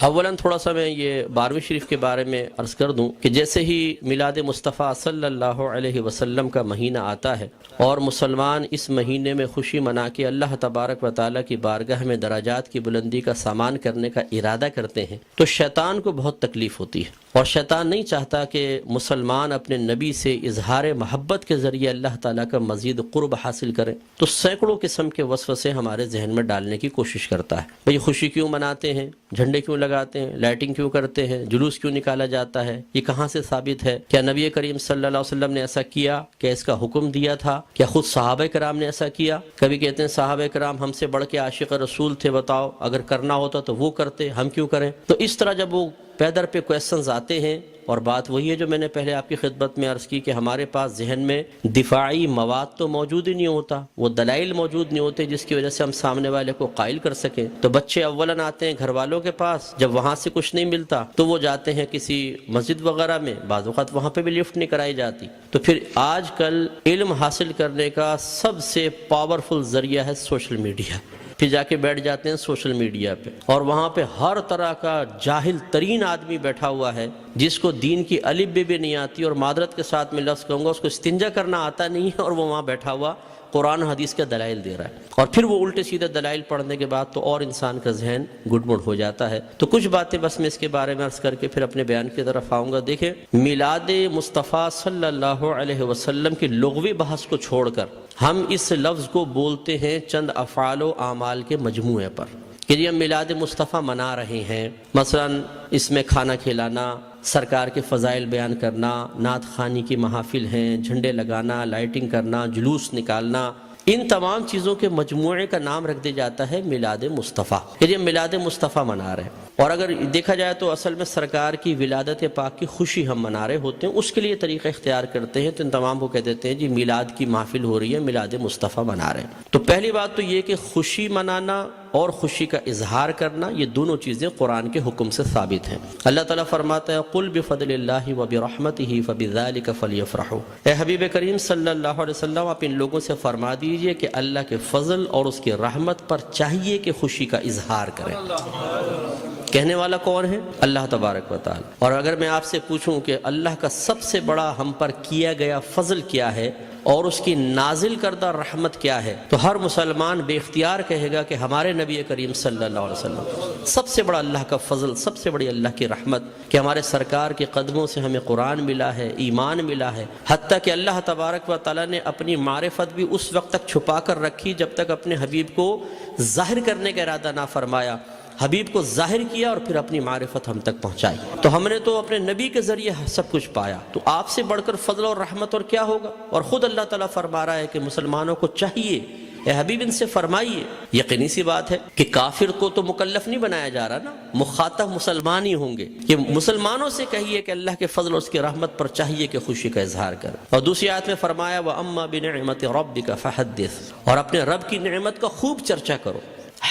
اولاً تھوڑا سا میں یہ 12ویں شریف کے بارے میں عرض کر دوں کہ جیسے ہی میلاد مصطفیٰ صلی اللہ علیہ وسلم کا مہینہ آتا ہے اور مسلمان اس مہینے میں خوشی منا کے اللہ تبارک و تعالیٰ کی بارگاہ میں درجات کی بلندی کا سامان کرنے کا ارادہ کرتے ہیں تو شیطان کو بہت تکلیف ہوتی ہے، اور شیطان نہیں چاہتا کہ مسلمان اپنے نبی سے اظہار محبت کے ذریعے اللہ تعالیٰ کا مزید قرب حاصل کریں، تو سینکڑوں قسم کے وسوسے ہمارے ذہن میں ڈالنے کی کوشش کرتا ہے۔ بھئی خوشی کیوں مناتے ہیں، جھنڈے کیوں لگاتے ہیں، لائٹنگ کیوں کرتے ہیں، جلوس کیوں نکالا جاتا ہے، یہ کہاں سے ثابت ہے؟ کیا نبی کریم صلی اللہ علیہ وسلم نے ایسا کیا؟ کیا اس کا حکم دیا تھا؟ کیا خود صحابہ کرام نے ایسا کیا؟ کبھی کہتے ہیں صحابہ کرام ہم سے بڑھ کے عاشق رسول تھے، بتاؤ اگر کرنا ہوتا تو وہ کرتے، ہم کیوں کریں؟ تو اس طرح جب وہ پیدر پہ کویسچنز آتے ہیں، اور بات وہی ہے جو میں نے پہلے آپ کی خدمت میں عرض کی کہ ہمارے پاس ذہن میں دفاعی مواد تو موجود ہی نہیں ہوتا، وہ دلائل موجود نہیں ہوتے جس کی وجہ سے ہم سامنے والے کو قائل کر سکیں۔ تو بچے اولاً آتے ہیں گھر والوں کے پاس، جب وہاں سے کچھ نہیں ملتا تو وہ جاتے ہیں کسی مسجد وغیرہ میں، بعض اوقات وہاں پہ بھی لفٹ نہیں کرائی جاتی۔ تو پھر آج کل علم حاصل کرنے کا سب سے پاورفل ذریعہ ہے سوشل میڈیا، پھر جا کے بیٹھ جاتے ہیں سوشل میڈیا پہ، اور وہاں پہ ہر طرح کا جاہل ترین آدمی بیٹھا ہوا ہے جس کو دین کی الف بے بھی نہیں آتی، اور معذرت کے ساتھ میں لفظ کہوں گا اس کو استنجا کرنا آتا نہیں ہے، اور وہ وہاں بیٹھا ہوا قرآن حدیث کے دلائل دے رہا ہے، اور پھر وہ الٹے سیدھے دلائل پڑھنے کے بعد تو اور انسان کا ذہن گڑبڑ ہو جاتا ہے۔ تو کچھ باتیں بس میں اس کے بارے میں عرض کر کے پھر اپنے بیان کی طرف آؤں گا۔ دیکھیں، میلاد مصطفیٰ صلی اللہ علیہ وسلم کی لغوی بحث کو چھوڑ کر ہم اس لفظ کو بولتے ہیں چند افعال و اعمال کے مجموعے پر کہ یہ میلاد مصطفیٰ منا رہے ہیں۔ مثلا اس میں کھانا کھلانا، سرکار کے فضائل بیان کرنا، نعت خوانی کی محافل ہیں، جھنڈے لگانا، لائٹنگ کرنا، جلوس نکالنا، ان تمام چیزوں کے مجموعے کا نام رکھ دیا جاتا ہے میلاد مصطفیٰ، کہ یہ میلاد مصطفیٰ منا رہے ہیں۔ اور اگر دیکھا جائے تو اصل میں سرکار کی ولادت پاک کی خوشی ہم منا رہے ہوتے ہیں، اس کے لیے طریقہ اختیار کرتے ہیں، تو ان تمام کو کہہ دیتے ہیں جی میلاد کی محفل ہو رہی ہے، میلاد مصطفیٰ منا رہے ہیں۔ تو پہلی بات تو یہ کہ خوشی منانا اور خوشی کا اظہار کرنا، یہ دونوں چیزیں قرآن کے حکم سے ثابت ہیں۔ اللہ تعالیٰ فرماتا ہے قُلْ بِفَضْلِ اللَّهِ وَبِرَحْمَتِهِ فَبِذَلِكَ فَلْيَفْرَحُوا، اے حبیب کریم صلی اللہ علیہ وسلم آپ ان لوگوں سے فرما دیجئے کہ اللہ کے فضل اور اس کی رحمت پر چاہیے کہ خوشی کا اظہار کریں۔ کہنے والا کون ہے؟ اللہ تبارک و تعالی۔ اور اگر میں آپ سے پوچھوں کہ اللہ کا سب سے بڑا ہم پر کیا گیا فضل کیا ہے اور اس کی نازل کردہ رحمت کیا ہے، تو ہر مسلمان بے اختیار کہے گا کہ ہمارے نبی کریم صلی اللہ علیہ وسلم سب سے بڑا اللہ کا فضل، سب سے بڑی اللہ کی رحمت کہ ہمارے سرکار کے قدموں سے ہمیں قرآن ملا ہے، ایمان ملا ہے، حتیٰ کہ اللہ تبارک و تعالیٰ نے اپنی معرفت بھی اس وقت تک چھپا کر رکھی جب تک اپنے حبیب کو ظاہر کرنے کا ارادہ نہ فرمایا۔ حبیب کو ظاہر کیا اور پھر اپنی معرفت ہم تک پہنچائی، تو ہم نے تو اپنے نبی کے ذریعے سب کچھ پایا، تو آپ سے بڑھ کر فضل اور رحمت اور کیا ہوگا؟ اور خود اللہ تعالیٰ فرما رہا ہے کہ مسلمانوں کو چاہیے، اے حبیب ان سے فرمائیے۔ یقینی سی بات ہے کہ کافر کو تو مکلف نہیں بنایا جا رہا نا، مخاطب مسلمان ہی ہوں گے، کہ مسلمانوں سے کہیے کہ اللہ کے فضل اور اس کی رحمت پر چاہیے کہ خوشی کا اظہار کریں۔ اور دوسری آیت میں فرمایا وَأَمَّا بِنِعْمَةِ رَبِّكَ فَحَدِّثْ، اور اپنے رب کی نعمت کا خوب چرچا کرو۔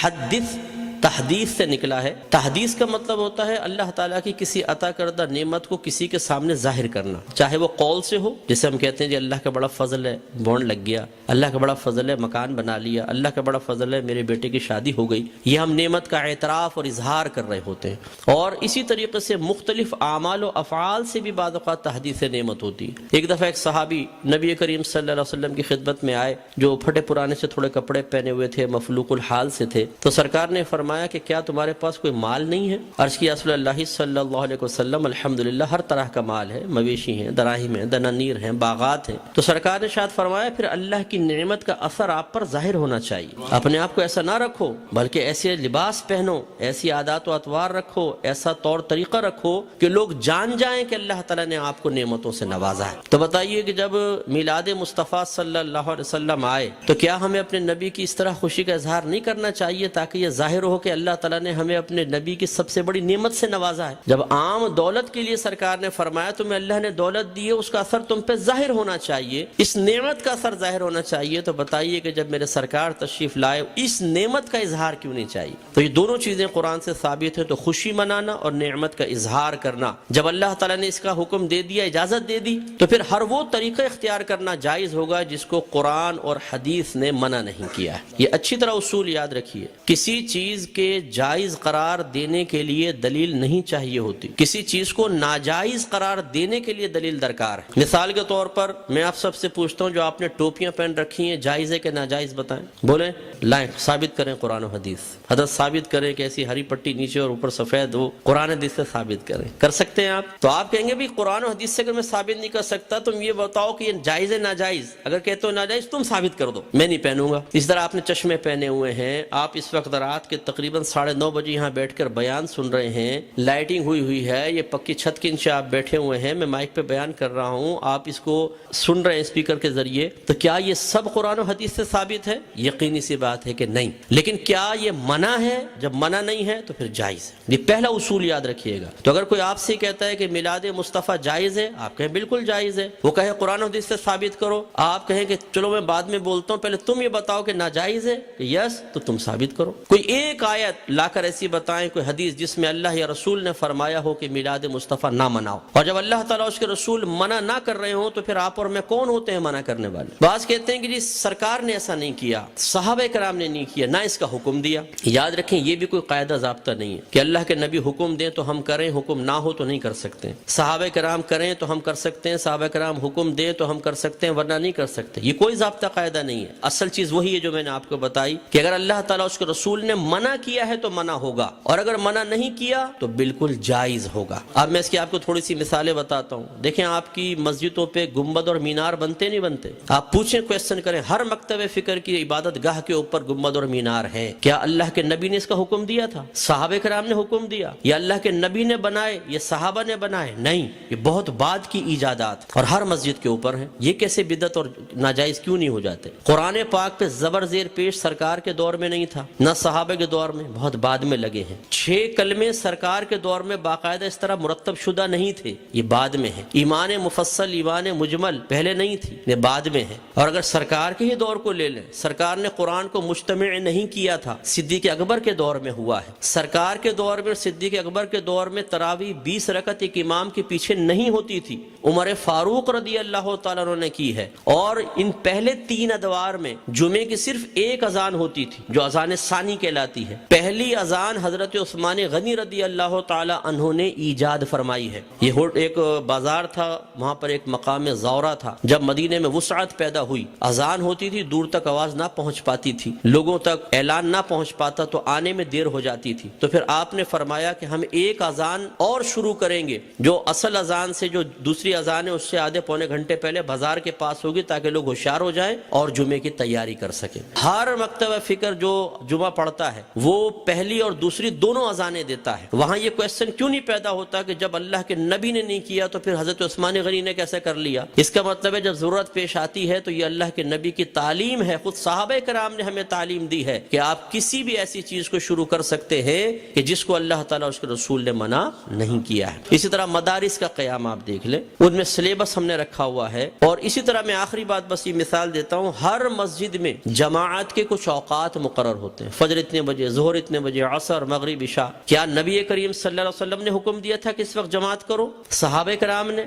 حدث تحدیث سے نکلا ہے۔ تحدیث کا مطلب ہوتا ہے اللہ تعالیٰ کی کسی عطا کردہ نعمت کو کسی کے سامنے ظاہر کرنا، چاہے وہ قول سے ہو، جیسے ہم کہتے ہیں جی اللہ کا بڑا فضل ہے بونڈ لگ گیا، اللہ کا بڑا فضل ہے مکان بنا لیا، اللہ کا بڑا فضل ہے میرے بیٹے کی شادی ہو گئی، یہ ہم نعمت کا اعتراف اور اظہار کر رہے ہوتے ہیں۔ اور اسی طریقے سے مختلف اعمال و افعال سے بھی بعض اوقات تحدیث نعمت ہوتی ہے۔ ایک دفعہ ایک صحابی نبی کریم صلی اللہ علیہ وسلم کی خدمت میں آئے، جو پھٹے پرانے سے تھوڑے کپڑے پہنے ہوئے تھے، مفلوق الحال سے تھے، تو سرکار نے فرمایا کہ کیا تمہارے پاس کوئی مال نہیں ہے؟ عرض کیا رسول اللہ صلی اللہ علیہ وسلم الحمدللہ ہر طرح کا مال ہے، مویشی ہیں، دراہم ہیں، دنانیر ہیں، باغات ہیں۔ تو سرکار نے شاید فرمایا پھر اللہ کی نعمت کا اثر آپ پر ظاہر ہونا چاہیے، اپنے آپ کو ایسا نہ رکھو بلکہ ایسے لباس پہنو، ایسی عادات و اطوار رکھو، ایسا طور طریقہ رکھو کہ لوگ جان جائیں کہ اللہ تعالیٰ نے آپ کو نعمتوں سے نوازا ہے۔ تو بتائیے کہ جب میلاد مصطفیٰ صلی اللہ علیہ وسلم آئے تو کیا ہمیں اپنے نبی کی اس طرح خوشی کا اظہار نہیں کرنا چاہیے تاکہ یہ ظاہر ہو کہ اللہ تعالیٰ نے ہمیں اپنے نبی کی سب سے بڑی نعمت سے نوازا ہے؟ جب عام دولت کے لیے سرکار نے فرمایا تمہیں اللہ نے دولت دی ہے، اس کا اثر تم پہ ظاہر ہونا چاہیے، اس نعمت کا اثر ظاہر ہونا چاہیے، تو بتائیے کہ جب میرے سرکار تشریف لائے اس نعمت کا اظہار کیوں نہیں چاہیے؟ تو یہ دونوں چیزیں قرآن سے ثابت ہیں، تو خوشی منانا اور نعمت کا اظہار کرنا، جب اللہ تعالیٰ نے اس کا حکم دے دیا، اجازت دے دی، تو پھر ہر وہ طریقہ اختیار کرنا جائز ہوگا جس کو قرآن اور حدیث نے منع نہیں کیا ہے۔ یہ اچھی طرح اصول یاد رکھیے، کسی چیز چیز کے جائز قرار دینے کے لیے دلیل نہیں چاہیے ہوتی، کسی چیز کو ناجائز قرار دینے کے لیے دلیل درکار ہے۔ مثال کے طور پر میں آپ سب سے پوچھتا ہوں، جو آپ نے ٹوپیاں پہن رکھی ہیں جائز ہے کہ ناجائز بتائیں؟ بولیں، لائیں، ثابت کریں قرآن و حدیث۔ حضرت ثابت کریں کہ ایسی ہری پٹی نیچے اور اوپر سفید ہو، قرآن حدیث سے ثابت کریں۔ کر سکتے ہیں آپ؟ تو آپ کہیں گے بھی قرآن و حدیث سے اگر میں ثابت نہیں کر سکتا تم یہ بتاؤ کہ یہ جائز ہے ناجائز؟ اگر کہتے ہو ناجائز تم ثابت کر دو، میں نہیں پہنوں گا۔ اس طرح آپ نے چشمے پہنے ہوئے ہیں، آپ اس وقت رات کے تقریباً 9:30 بجے یہاں بیٹھ کر بیان سن رہے ہیں، لائٹنگ ہوئی ہے، یہ پکی چھت کے نیچے آپ بیٹھے ہوئے ہیں، میں مائک پہ بیان کر رہا ہوں، آپ اس کو سن رہے ہیں اسپیکر کے ذریعے، تو کیا یہ سب قرآن و حدیث سے ثابت ہے؟ یقینی سی بات ہے کہ نہیں۔ لیکن کیا یہ منع ہے؟ جب منع نہیں ہے تو پھر جائز ہے۔ یہ پہلا اصول یاد رکھیے گا۔ تو اگر کوئی آپ سے کہتا ہے کہ میلاد مصطفیٰ جائز ہے، آپ کہیں بالکل جائز ہے، وہ کہے قرآن و حدیث سے ثابت کرو، آپ کہیں کہ چلو میں بعد میں بولتا ہوں، پہلے تم یہ بتاؤ کہ ناجائز ہے کہ یس، تو تم ثابت کرو۔ کوئی ایک آیت لا کر ایسی بتائیں، کوئی حدیث جس میں اللہ یا رسول نے فرمایا ہو کہ میلاد مصطفیٰ نہ مناؤ، اور جب اللہ تعالیٰ اس کے رسول منع نہ کر رہے ہوں تو پھر آپ اور میں کون ہوتے ہیں منع کرنے والے؟ بعض کہتے ہیں کہ جی سرکار نے ایسا نہیں کیا، صحابہ کرام نے نہیں کیا، نہ اس کا حکم دیا۔ یاد رکھیں یہ بھی کوئی قاعدہ ضابطہ نہیں ہے کہ اللہ کے نبی حکم دیں تو ہم کریں، حکم نہ ہو تو نہیں کر سکتے۔ صحابہ کرام کریں تو ہم کر سکتے ہیں، صحابہ کرام حکم دیں تو ہم کر سکتے ہیں، ورنہ نہیں کر سکتے۔ یہ کوئی ضابطہ قاعدہ نہیں ہے۔ اصل چیز وہی ہے جو میں نے آپ کو بتائی کہ اگر اللہ تعالیٰ اس کے رسول نے منع کیا ہے تو منع ہوگا، اور اگر منع نہیں کیا تو بالکل جائز ہوگا۔ اب میں اس کی آپ کو تھوڑی سی مثالیں بتاتا ہوں۔ دیکھیں آپ کی مسجدوں پہ گنبد اور مینار بنتے نہیں بنتے؟ آپ پوچھیں، کویسچن کریں، ہر مکتب فکر کی عبادت گاہ کے اوپر گنبد اور مینار ہے، کیا اللہ کے نبی نے اس کا حکم دیا تھا؟ صحابہ کرام نے حکم دیا؟ یا اللہ کے نبی نے بنائے یا صحابہ نے بنائے؟ نہیں، یہ بہت بعد کی ایجادات اور ہر مسجد کے اوپر ہیں۔ یہ کیسے بدعت اور ناجائز کیوں نہیں ہو جاتے؟ قرآن پاک پہ زبر زیر پیش سرکار کے دور میں نہیں تھا، نہ صحابہ کے دور میں، بہت بعد میں لگے ہیں۔ 6 کلمے سرکار کے دور میں باقاعدہ اس طرح مرتب شدہ نہیں تھے، یہ بعد میں ہے۔ ایمان مفصل، ایمان مجمل پہلے نہیں تھی، یہ بعد میں ہے۔ اور اگر سرکار کے ہی دور کو لے لیں، سرکار نے قرآن کو مجتمع نہیں کیا تھا، صدیق اکبر کے دور میں ہوا ہے۔ سرکار کے دور میں، صدیق اکبر کے دور میں تراویح 20 رکعت ایک امام کے پیچھے نہیں ہوتی تھی، عمر فاروق رضی اللہ تعالیٰ عنہ نے کی ہے۔ اور ان پہلے 3 ادوار میں جمعے کی صرف ایک اذان ہوتی تھی جو اذان ثانی کہلاتی ہے۔ پہلی اذان حضرت عثمان غنی رضی اللہ تعالیٰ عنہ نے ایجاد فرمائی ہے۔ یہ ایک بازار تھا، وہاں پر ایک مقام زورہ تھا۔ جب مدینے میں وسعت پیدا ہوئی، اذان ہوتی تھی، دور تک آواز نہ پہنچ پاتی تھی، لوگوں تک اعلان نہ پہنچ پاتا تو آنے میں دیر ہو جاتی تھی، تو پھر آپ نے فرمایا کہ ہم ایک اذان اور شروع کریں گے جو اصل اذان سے، جو دوسری اذان ہے اس سے آدھے پونے گھنٹے پہلے بازار کے پاس ہوگی، تاکہ لوگ ہوشیار ہو جائیں اور جمعے کی تیاری کر سکیں۔ ہر مکتبہ فکر جو جمعہ پڑھتا ہے وہ پہلی اور دوسری دونوں اذانیں دیتا ہے۔ وہاں یہ کویسچن کیوں نہیں پیدا ہوتا کہ جب اللہ کے نبی نے نہیں کیا تو پھر حضرت عثمان غنی نے کیسے کر لیا؟ اس کا مطلب ہے جب ضرورت پیش آتی ہے تو یہ اللہ کے نبی کی تعلیم ہے، خود صحابہ کرام نے ہمیں تعلیم دی ہے کہ آپ کسی بھی ایسی چیز کو شروع کر سکتے ہیں کہ جس کو اللہ تعالیٰ اس کے رسول نے منع نہیں کیا ہے۔ اسی طرح مدارس کا قیام آپ دیکھ لیں، ان میں سلیبس ہم نے رکھا ہوا ہے۔ اور اسی طرح میں آخری بات بس یہ مثال دیتا ہوں، ہر مسجد میں جماعت کے کچھ اوقات مقرر ہوتے ہیں، فجر اتنے بجے، ظہر اتنے بجے، عصر، مغرب، عشاء۔ کیا نبی کریم صلی اللہ علیہ وسلم نے حکم دیا تھا کہ اس وقت جماعت کرو؟ صحابہ کرام نے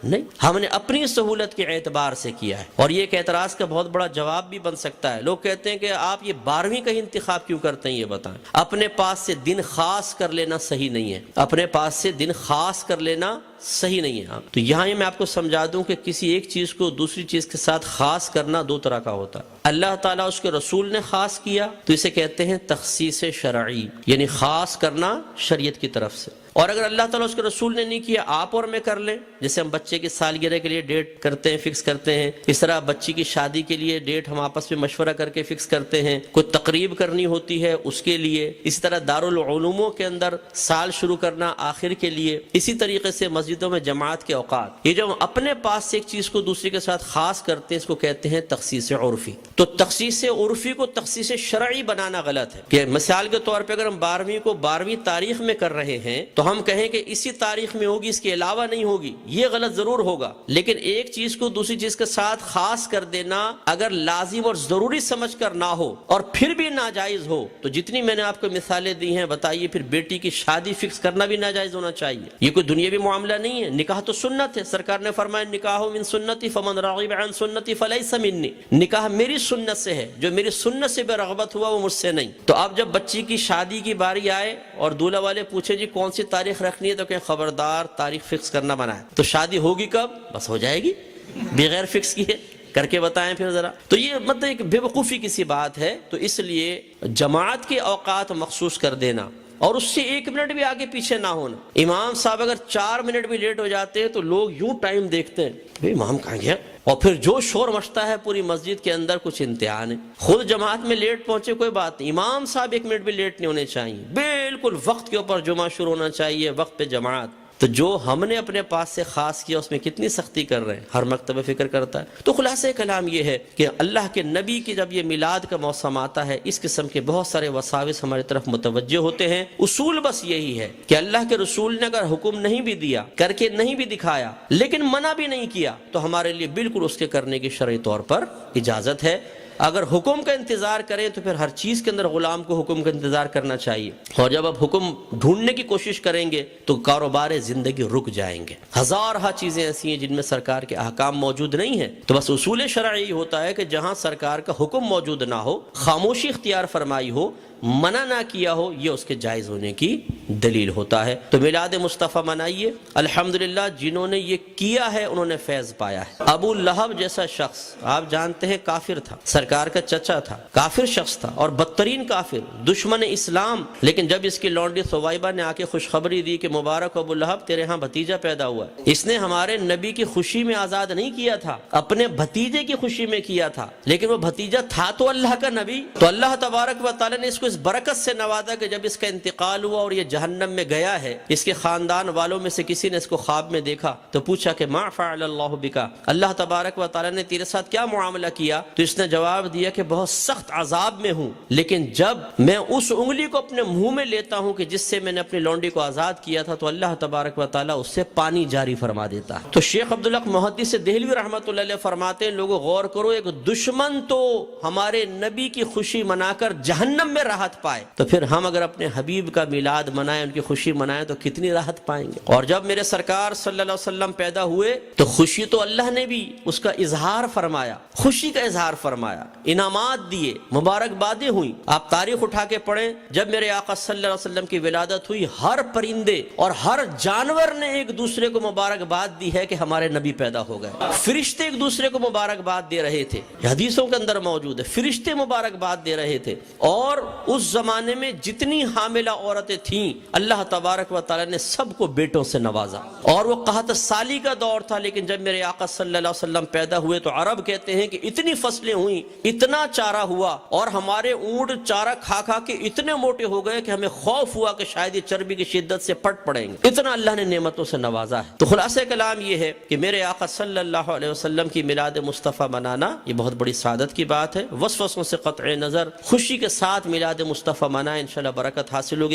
نہیں، ہم نے اپنی سہولت کے اعتبار سے کیا ہے۔ اور یہ ایک اعتراض کا بہت بڑا جواب بھی بن سکتا ہے۔ لوگ کہتے ہیں کہ آپ یہ 12ویں کا ہی انتخاب کیوں کرتے ہیں؟ یہ بتائیں۔ اپنے پاس سے دن خاص کر لینا صحیح نہیں ہے، اپنے پاس سے دن خاص کر لینا صحیح نہیں ہے۔ تو یہاں میں آپ کو سمجھا دوں کہ کسی ایک چیز کو دوسری چیز کے ساتھ خاص کرنا 2 طرح کا ہوتا ہے۔ اللہ تعالیٰ اس کے رسول نے خاص کیا تو اسے کہتے ہیں تخصیص شرعی، یعنی خاص کرنا شریعت کی طرف سے۔ اور اگر اللہ تعالیٰ اس کے رسول نے نہیں کیا، آپ اور میں کر لیں، جیسے ہم بچے کی سالگرہ کے لیے ڈیٹ کرتے ہیں، فکس کرتے ہیں، اس طرح بچی کی شادی کے لیے ڈیٹ ہم آپس میں مشورہ کر کے فکس کرتے ہیں، کوئی تقریب کرنی ہوتی ہے اس کے لیے، اسی طرح دارالعلوموں کے اندر سال شروع کرنا آخر کے لیے، اسی طریقے سے مسجدوں میں جماعت کے اوقات۔ یہ جو ہم اپنے پاس سے ایک چیز کو دوسری کے ساتھ خاص کرتے ہیں، اس کو کہتے ہیں تخصیص عرفی۔ تو تخصیص عرفی کو تخصیص شرعی بنانا غلط ہے کہ مثال کے طور پہ اگر ہم 12ویں کو 12ویں تاریخ میں کر رہے ہیں تو ہم کہیں کہ اسی تاریخ میں ہوگی، اس کے علاوہ نہیں ہوگی، یہ غلط ضرور ہوگا۔ لیکن ایک چیز کو دوسری چیز کے ساتھ خاص کر دینا اگر لازم اور ضروری سمجھ کر نہ ہو اور پھر بھی ناجائز ہو، تو جتنی میں نے آپ کو مثالیں دی ہیں، بتائیے پھر بیٹی کی شادی فکس کرنا بھی ناجائز ہونا چاہیے؟ یہ کوئی دنیاوی معاملہ نہیں ہے، نکاح تو سنت ہے، سرکار نے فرمایا نکاح من سنتی فمن راغب عن سنتی فلیس منی، نکاح میری سنت سے ہے، جو میری سنت سے بے رغبت ہوا وہ مجھ سے نہیں۔ تو اب جب بچی کی شادی کی باری آئے اور دولہا والے پوچھے جی کون سی تاریخ رکھنی ہے، تو کہ خبردار تاریخ فکس کرنا منع ہے۔ تو شادی ہوگی کب؟ بس ہو جائے گی، بغیر فکس کیے، کر کے بتائیں پھر ذرا۔ تو یہ مطلب ایک بے وقوفی کی سی بات ہے۔ تو اس لیے جماعت کے اوقات مخصوص کر دینا اور اس سے 1 منٹ بھی آگے پیچھے نہ ہونا۔ امام صاحب اگر 4 منٹ بھی لیٹ ہو جاتے ہیں تو لوگ یوں ٹائم دیکھتے ہیں، بھئی امام کہاں گیا، اور پھر جو شور مچتا ہے پوری مسجد کے اندر، کچھ امتحان ہے۔ خود جماعت میں لیٹ پہنچے کوئی بات نہیں، امام صاحب 1 منٹ بھی لیٹ نہیں ہونے چاہیے، بالکل وقت کے اوپر جمعہ شروع ہونا چاہیے، وقت پہ جماعت۔ تو جو ہم نے اپنے پاس سے خاص کیا اس میں کتنی سختی کر رہے ہیں، ہر مکتبہ فکر کرتا ہے۔ تو خلاصہ کلام یہ ہے کہ اللہ کے نبی کی جب یہ میلاد کا موسم آتا ہے، اس قسم کے بہت سارے وساوس ہماری طرف متوجہ ہوتے ہیں۔ اصول بس یہی ہے کہ اللہ کے رسول نے اگر حکم نہیں بھی دیا، کر کے نہیں بھی دکھایا، لیکن منع بھی نہیں کیا، تو ہمارے لیے بالکل اس کے کرنے کی شرعی طور پر اجازت ہے۔ اگر حکم کا انتظار کریں تو پھر ہر چیز کے اندر غلام کو حکم کا انتظار کرنا چاہیے، اور جب آپ حکم ڈھونڈنے کی کوشش کریں گے تو کاروبار زندگی رک جائیں گے۔ ہزارہ چیزیں ایسی ہیں جن میں سرکار کے احکام موجود نہیں ہیں۔ تو بس اصول شرعی ہوتا ہے کہ جہاں سرکار کا حکم موجود نہ ہو، خاموشی اختیار فرمائی ہو، منع نہ کیا ہو، یہ اس کے جائز ہونے کی دلیل ہوتا ہے۔ تو میلاد مصطفیٰ منائیے، الحمدللہ جنہوں نے یہ کیا ہے انہوں نے فیض پایا ہے۔ ابو لہب جیسا شخص آپ جانتے ہیں کافر تھا، سرکار کا چچا تھا، کافر شخص تھا اور بدترین کافر، دشمن اسلام، لیکن جب اس کی لونڈی ثویبہ نے آ کے خوشخبری دی کہ مبارک ابو لہب تیرے ہاں بھتیجا پیدا ہوا ہے، اس نے ہمارے نبی کی خوشی میں آزاد نہیں کیا تھا، اپنے بھتیجے کی خوشی میں کیا تھا، لیکن وہ بھتیجا تھا تو اللہ کا نبی۔ تو اللہ تبارک و تعالی نے اس کو اس برکت سے نوازا کہ جب اس کا انتقال ہوا اور یہ جہنم میں گیا ہے، اس کے خاندان والوں میں سے کسی نے اس کو خواب میں دیکھا تو پوچھا کہ ما فعل اللہ بکا، اللہ تبارک و تعالی نے تیرے ساتھ کیا معاملہ کیا؟ تو اس نے جواب دیا کہ بہت سخت عذاب میں ہوں، لیکن جب میں اس انگلی کو اپنے منہ میں لیتا ہوں کہ جس سے میں نے اپنی لونڈی کو آزاد کیا تھا، تو اللہ تبارک و تعالی اس سے پانی جاری فرما دیتا ہے۔ تو شیخ عبدالحق محدث دہلوی رحمۃ اللہ علیہ فرماتے ہیں لوگوں غور کرو، ایک دشمن تو ہمارے نبی کی خوشی منا کر جہنم میں راحت پائے، تو پھر ہم اگر اپنے حبیب کا میلاد منائیں، ان کی خوشی منائیں تو کتنی راحت پائیں گے۔ اور جب میرے سرکار صلی اللہ علیہ وسلم پیدا ہوئے تو خوشی تو اللہ نے بھی اس کا اظہار فرمایا، خوشی کا اظہار فرمایا، انعامات دیے، مبارکبادیں ہوئیں۔ آپ تاریخ اٹھا کے پڑھیں، جب میرے آقا صلی اللہ علیہ وسلم کی ولادت ہوئی، ہر پرندے اور ہر جانور نے ایک دوسرے کو مبارکباد دی ہے کہ ہمارے نبی پیدا ہو گئے۔ فرشتے ایک دوسرے کو مبارکباد دے رہے تھے، حدیثوں کے اندر موجود ہے، فرشتے مبارکباد دے رہے تھے۔ اور اس زمانے میں جتنی حاملہ عورتیں تھیں اللہ تبارک و تعالی نے سب کو بیٹوں سے نوازا، اور وہ قحط سالی کا دور تھا، لیکن جب میرے آقا صلی اللہ علیہ وسلم پیدا ہوئے تو عرب کہتے ہیں کہ اتنی فصلیں ہوئیں، اتنا چارہ ہوا، اور ہمارے اونٹ چارہ کھا کھا کے اتنے موٹے ہو گئے کہ ہمیں خوف ہوا کہ شاید یہ چربی کی شدت سے پٹ پڑیں گے، اتنا اللہ نے نعمتوں سے نوازا ہے۔ تو خلاصہ کلام یہ ہے کہ میرے آقا صلی اللہ علیہ وسلم کی میلاد مصطفیٰ منانا یہ بہت بڑی سعادت کی بات ہے۔ وسوسوں سے قطع نظر خوشی کے ساتھ میلاد مصطفیٰ منائیں، انشاءاللہ برکت حاصل ہوگی۔